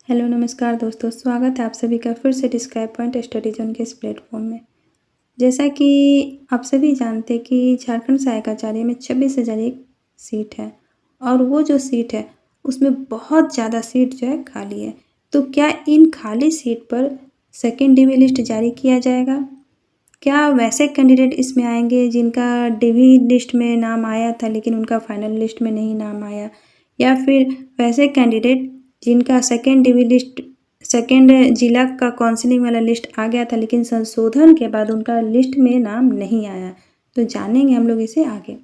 Hello नमस्कार दोस्तों, स्वागत है आप सभी का फिर से डिस्क्राइब पॉइंट स्टडी जोन के इस प्लेटफॉर्म में। जैसा कि आप सभी जानते हैं कि झारखंड सहायक आचार्य में 26,001 सीट है और वो जो सीट है उसमें बहुत ज़्यादा सीट जो है खाली है। तो क्या इन खाली सीट पर सेकेंड डिवी लिस्ट जारी किया जाएगा? क्या वैसे कैंडिडेट इसमें आएंगे जिनका डिवी लिस्ट में नाम आया था लेकिन उनका फाइनल लिस्ट में नहीं नाम आया, या फिर वैसे कैंडिडेट जिनका सेकेंड डिवी लिस्ट सेकेंड जिला का काउंसलिंग वाला लिस्ट आ गया था लेकिन संशोधन के बाद उनका लिस्ट में नाम नहीं आया? तो जानेंगे हम लोग इसे आगे।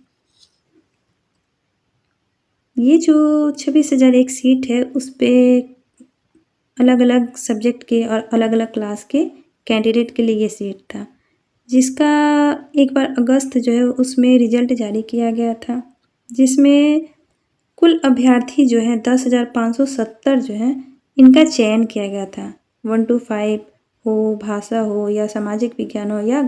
ये जो 26,001 सीट है उस पर अलग अलग सब्जेक्ट के और अलग अलग क्लास के कैंडिडेट के लिए ये सीट था, जिसका एक बार अगस्त जो है उसमें रिजल्ट जारी किया गया था, जिसमें कुल अभ्यर्थी जो हैं 10,570 जो हैं इनका चयन किया गया था। 1 to 5 हो, भाषा हो या सामाजिक विज्ञान हो या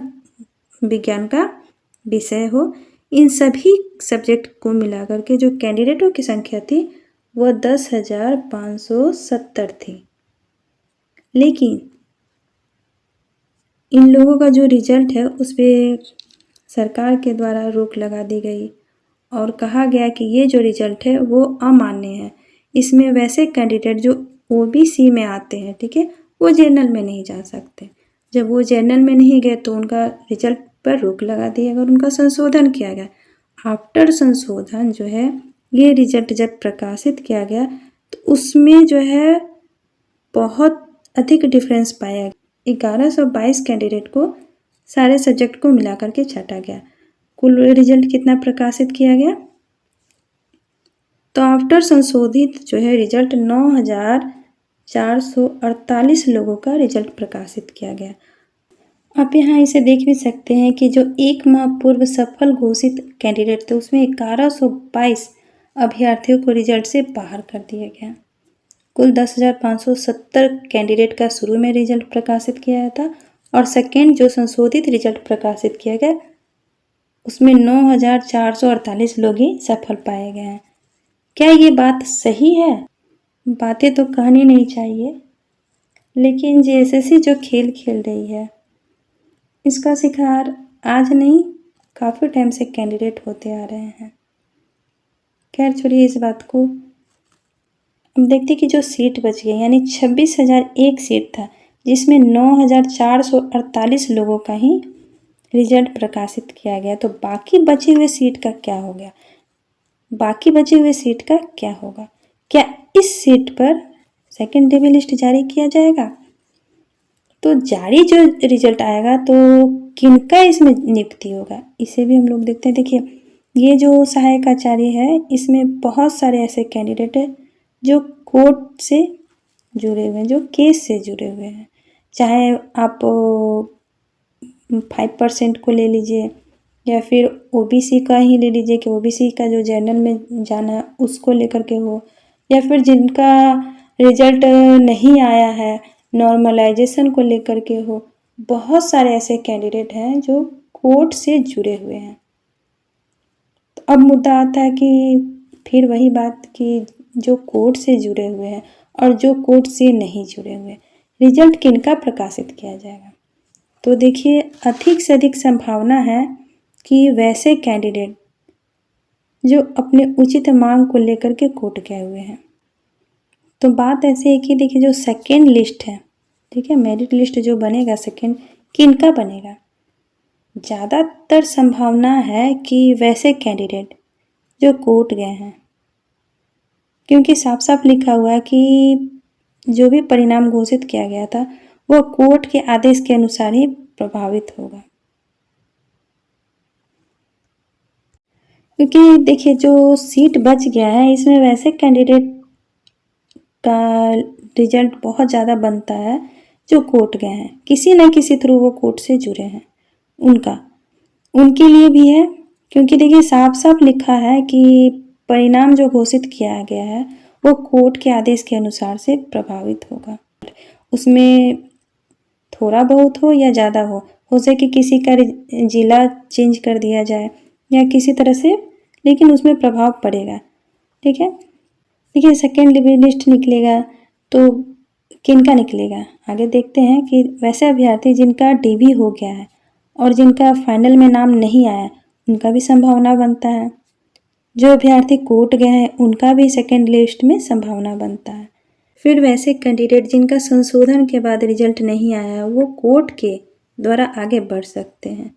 विज्ञान का विषय हो, इन सभी सब्जेक्ट को मिलाकर के जो कैंडिडेटों की संख्या थी वह 10,570 थी। लेकिन इन लोगों का जो रिजल्ट है उस पर सरकार के द्वारा रोक लगा दी गई और कहा गया कि ये जो रिजल्ट है वो अमान्य है। इसमें वैसे कैंडिडेट जो ओबीसी में आते हैं, ठीक है, वो जनरल में नहीं जा सकते। जब वो जनरल में नहीं गए तो उनका रिजल्ट पर रोक लगा दी अगर उनका संशोधन किया गया। आफ्टर संशोधन जो है ये रिजल्ट जब प्रकाशित किया गया तो उसमें जो है बहुत अधिक डिफरेंस पाया गया। 1122 कैंडिडेट को सारे सब्जेक्ट को मिलाकर के छाटा गया। कुल रिजल्ट कितना प्रकाशित किया गया? तो आफ्टर संशोधित जो है रिजल्ट 9,448 लोगों का रिजल्ट प्रकाशित किया गया। आप यहाँ इसे देख भी सकते हैं कि जो एक माह पूर्व सफल घोषित कैंडिडेट थे उसमें 1122 अभ्यर्थियों को रिजल्ट से बाहर कर दिया गया। कुल 10,570 कैंडिडेट का शुरू में रिजल्ट प्रकाशित किया गया था और सेकेंड जो संशोधित रिजल्ट प्रकाशित किया गया उसमें 9,448 लोग ही सफल पाए गए हैं। क्या ये बात सही है? बातें तो कहनी नहीं चाहिए, लेकिन जेएसएससी जो खेल खेल रही है इसका शिकार आज नहीं काफ़ी टाइम से कैंडिडेट होते आ रहे हैं। खैर छोड़िए इस बात को। हम देखते कि जो सीट बच गई यानी 26,001 सीट था जिसमें 9,448 लोगों का ही रिजल्ट प्रकाशित किया गया। तो बाकी बचे हुए सीट का क्या हो गया? बाकी बचे हुए सीट का क्या होगा? क्या इस सीट पर सेकेंड डिवी लिस्ट जारी किया जाएगा? तो जारी जो रिजल्ट आएगा तो किनका इसमें नियुक्ति होगा इसे भी हम लोग देखते हैं। देखिए ये जो सहायक आचार्य है इसमें बहुत सारे ऐसे कैंडिडेट हैं जो कोर्ट से जुड़े हुए हैं, जो केस से जुड़े हुए हैं। चाहे आप 5% को ले लीजिए या फिर ओबीसी का ही ले लीजिए कि ओबीसी का जो जनरल में जाना उसको लेकर के हो, या फिर जिनका रिजल्ट नहीं आया है नॉर्मलाइजेशन को लेकर के हो। बहुत सारे ऐसे कैंडिडेट हैं जो कोर्ट से जुड़े हुए हैं। तो अब मुद्दा आता है कि फिर वही बात कि जो कोर्ट से जुड़े हुए हैं और जो कोर्ट से नहीं जुड़े हुए, रिजल्ट किनका प्रकाशित किया जाएगा? तो देखिए अधिक से अधिक संभावना है कि वैसे कैंडिडेट जो अपने उचित मांग को लेकर के कोर्ट गए हुए हैं। तो बात ऐसी है कि देखिए जो सेकेंड लिस्ट है, ठीक है, मेरिट लिस्ट जो बनेगा सेकेंड किनका बनेगा? ज़्यादातर संभावना है कि वैसे कैंडिडेट जो कोर्ट गए हैं, क्योंकि साफ साफ लिखा हुआ है कि जो भी परिणाम घोषित किया गया था वह कोर्ट के आदेश के अनुसार ही प्रभावित होगा। क्योंकि देखिए जो सीट बच गया है इसमें वैसे कैंडिडेट का रिजल्ट बहुत ज़्यादा बनता है जो कोर्ट गए हैं, किसी न किसी थ्रू वो कोर्ट से जुड़े हैं, उनके लिए भी है। क्योंकि देखिए साफ साफ लिखा है कि परिणाम जो घोषित किया गया है वो कोर्ट के आदेश के अनुसार से प्रभावित होगा। उसमें थोड़ा बहुत हो या ज़्यादा हो सके किसी का जिला चेंज कर दिया जाए या किसी तरह से, लेकिन उसमें प्रभाव पड़ेगा। ठीक है, देखिए सेकेंड डिवी लिस्ट निकलेगा तो किनका निकलेगा। आगे देखते हैं कि वैसे अभ्यर्थी जिनका डीबी हो गया है और जिनका फाइनल में नाम नहीं आया, उनका भी संभावना बनता है। जो अभ्यर्थी कोर्ट गए हैं, उनका भी सेकेंड लिस्ट में संभावना बनता है। फिर वैसे कैंडिडेट जिनका संशोधन के बाद रिजल्ट नहीं आया, वो कोर्ट के द्वारा आगे बढ़ सकते हैं,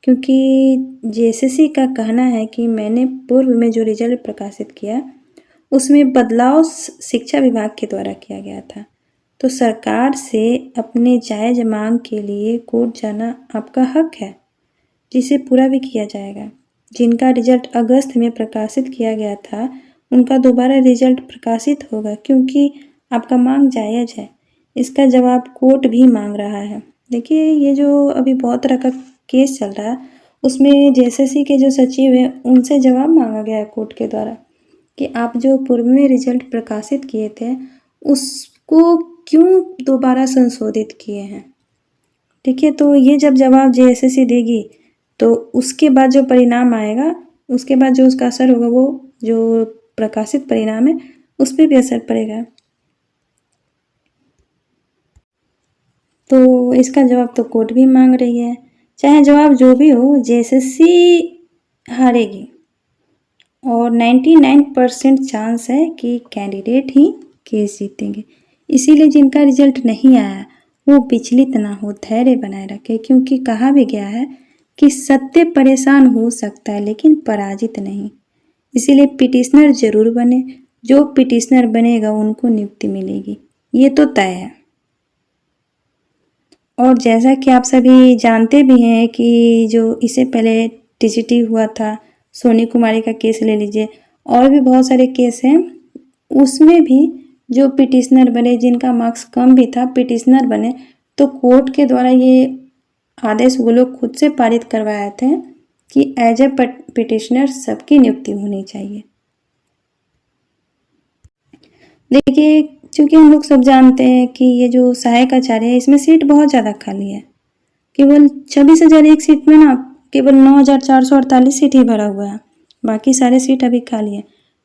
क्योंकि जेएसएससी का कहना है कि मैंने पूर्व में जो रिजल्ट प्रकाशित किया उसमें बदलाव शिक्षा विभाग के द्वारा किया गया था। तो सरकार से अपने जायज़ मांग के लिए कोर्ट जाना आपका हक है, जिसे पूरा भी किया जाएगा। जिनका रिजल्ट अगस्त में प्रकाशित किया गया था, उनका दोबारा रिजल्ट प्रकाशित होगा, क्योंकि आपका मांग जायज़ है। इसका जवाब कोर्ट भी मांग रहा है। देखिए, ये जो अभी बहुत तरह का केस चल रहा है, उसमें जेएसएससी के जो सचिव हैं, उनसे जवाब मांगा गया है कोर्ट के द्वारा कि आप जो पूर्व में रिजल्ट प्रकाशित किए थे, उसको क्यों दोबारा संशोधित किए हैं। ठीक है, तो ये जब जवाब जेएसएससी देगी, तो उसके बाद जो परिणाम आएगा, उसके बाद जो उसका असर होगा, वो जो प्रकाशित परिणाम है उस पर भी असर पड़ेगा। तो इसका जवाब तो कोर्ट भी मांग रही है। चाहे जवाब जो भी हो, जेएसएससी हारेगी और 99% चांस है कि कैंडिडेट ही केस जीतेंगे। इसीलिए जिनका रिजल्ट नहीं आया वो विचलित ना हो, धैर्य बनाए रखे, क्योंकि कहा भी गया है कि सत्य परेशान हो सकता है लेकिन पराजित नहीं। इसीलिए पिटिशनर जरूर बने। जो पिटिशनर बनेगा उनको नियुक्ति मिलेगी, ये तो तय है। और जैसा कि आप सभी जानते भी हैं कि जो इससे पहले टीजीटी हुआ था, सोनी कुमारी का केस ले लीजिए, और भी बहुत सारे केस हैं, उसमें भी जो पिटिशनर बने, जिनका मार्क्स कम भी था, पिटिशनर बने, तो कोर्ट के द्वारा ये आदेश वो लोग खुद से पारित करवाए थे कि एज ए पिटिशनर सबकी नियुक्ति होनी चाहिए। देखिए, चूँकि हम लोग सब जानते हैं कि ये जो सहायक आचार्य है, इसमें सीट बहुत ज़्यादा खाली है। केवल 26,000 एक सीट में ना केवल 9,448 सीट ही भरा हुआ है, बाकी सारे सीट अभी खाली है।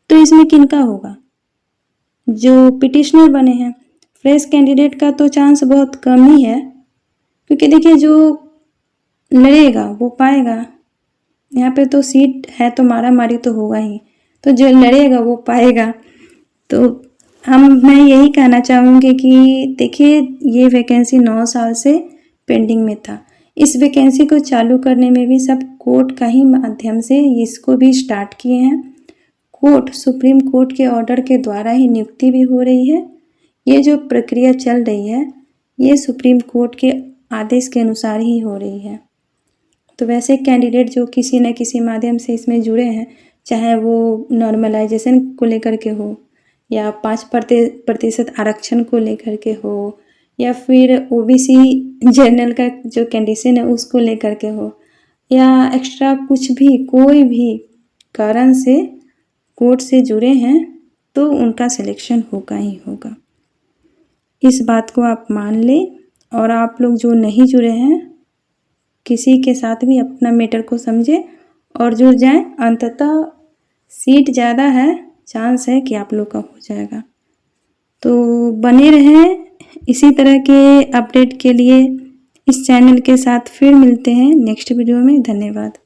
तो इसमें किनका होगा? जो पिटिशनर बने हैं। फ्रेश कैंडिडेट का तो चांस बहुत कम ही है, क्योंकि देखिए, जो लड़ेगा वो पाएगा। यहाँ पे तो सीट है तो मारा मारी तो होगा ही, तो जो लड़ेगा वो पाएगा। तो मैं यही कहना चाहूँगी कि देखिए, ये वैकेंसी 9 साल से पेंडिंग में था। इस वैकेंसी को चालू करने में भी सब कोर्ट का ही माध्यम से इसको भी स्टार्ट किए हैं। कोर्ट, सुप्रीम कोर्ट के ऑर्डर के द्वारा ही नियुक्ति भी हो रही है। ये जो प्रक्रिया चल रही है, ये सुप्रीम कोर्ट के आदेश के अनुसार ही हो रही है। तो वैसे कैंडिडेट जो किसी न किसी माध्यम से इसमें जुड़े हैं, चाहे वो नॉर्मलाइजेशन को लेकर के हो, या 5% आरक्षण को लेकर के हो, या फिर ओबीसी जनरल का जो कंडीशन है उसको लेकर के हो, या एक्स्ट्रा कुछ भी, कोई भी कारण से कोर्ट से जुड़े हैं, तो उनका सिलेक्शन होगा ही होगा। इस बात को आप मान लें। और आप लोग जो नहीं जुड़े हैं, किसी के साथ भी अपना मैटर को समझें और जुड़ जाएं। अंततः सीट ज़्यादा है, चांस है कि आप लोग का हो जाएगा। तो बने रहें इसी तरह के अपडेट के लिए। इस चैनल के साथ फिर मिलते हैं नेक्स्ट वीडियो में। धन्यवाद।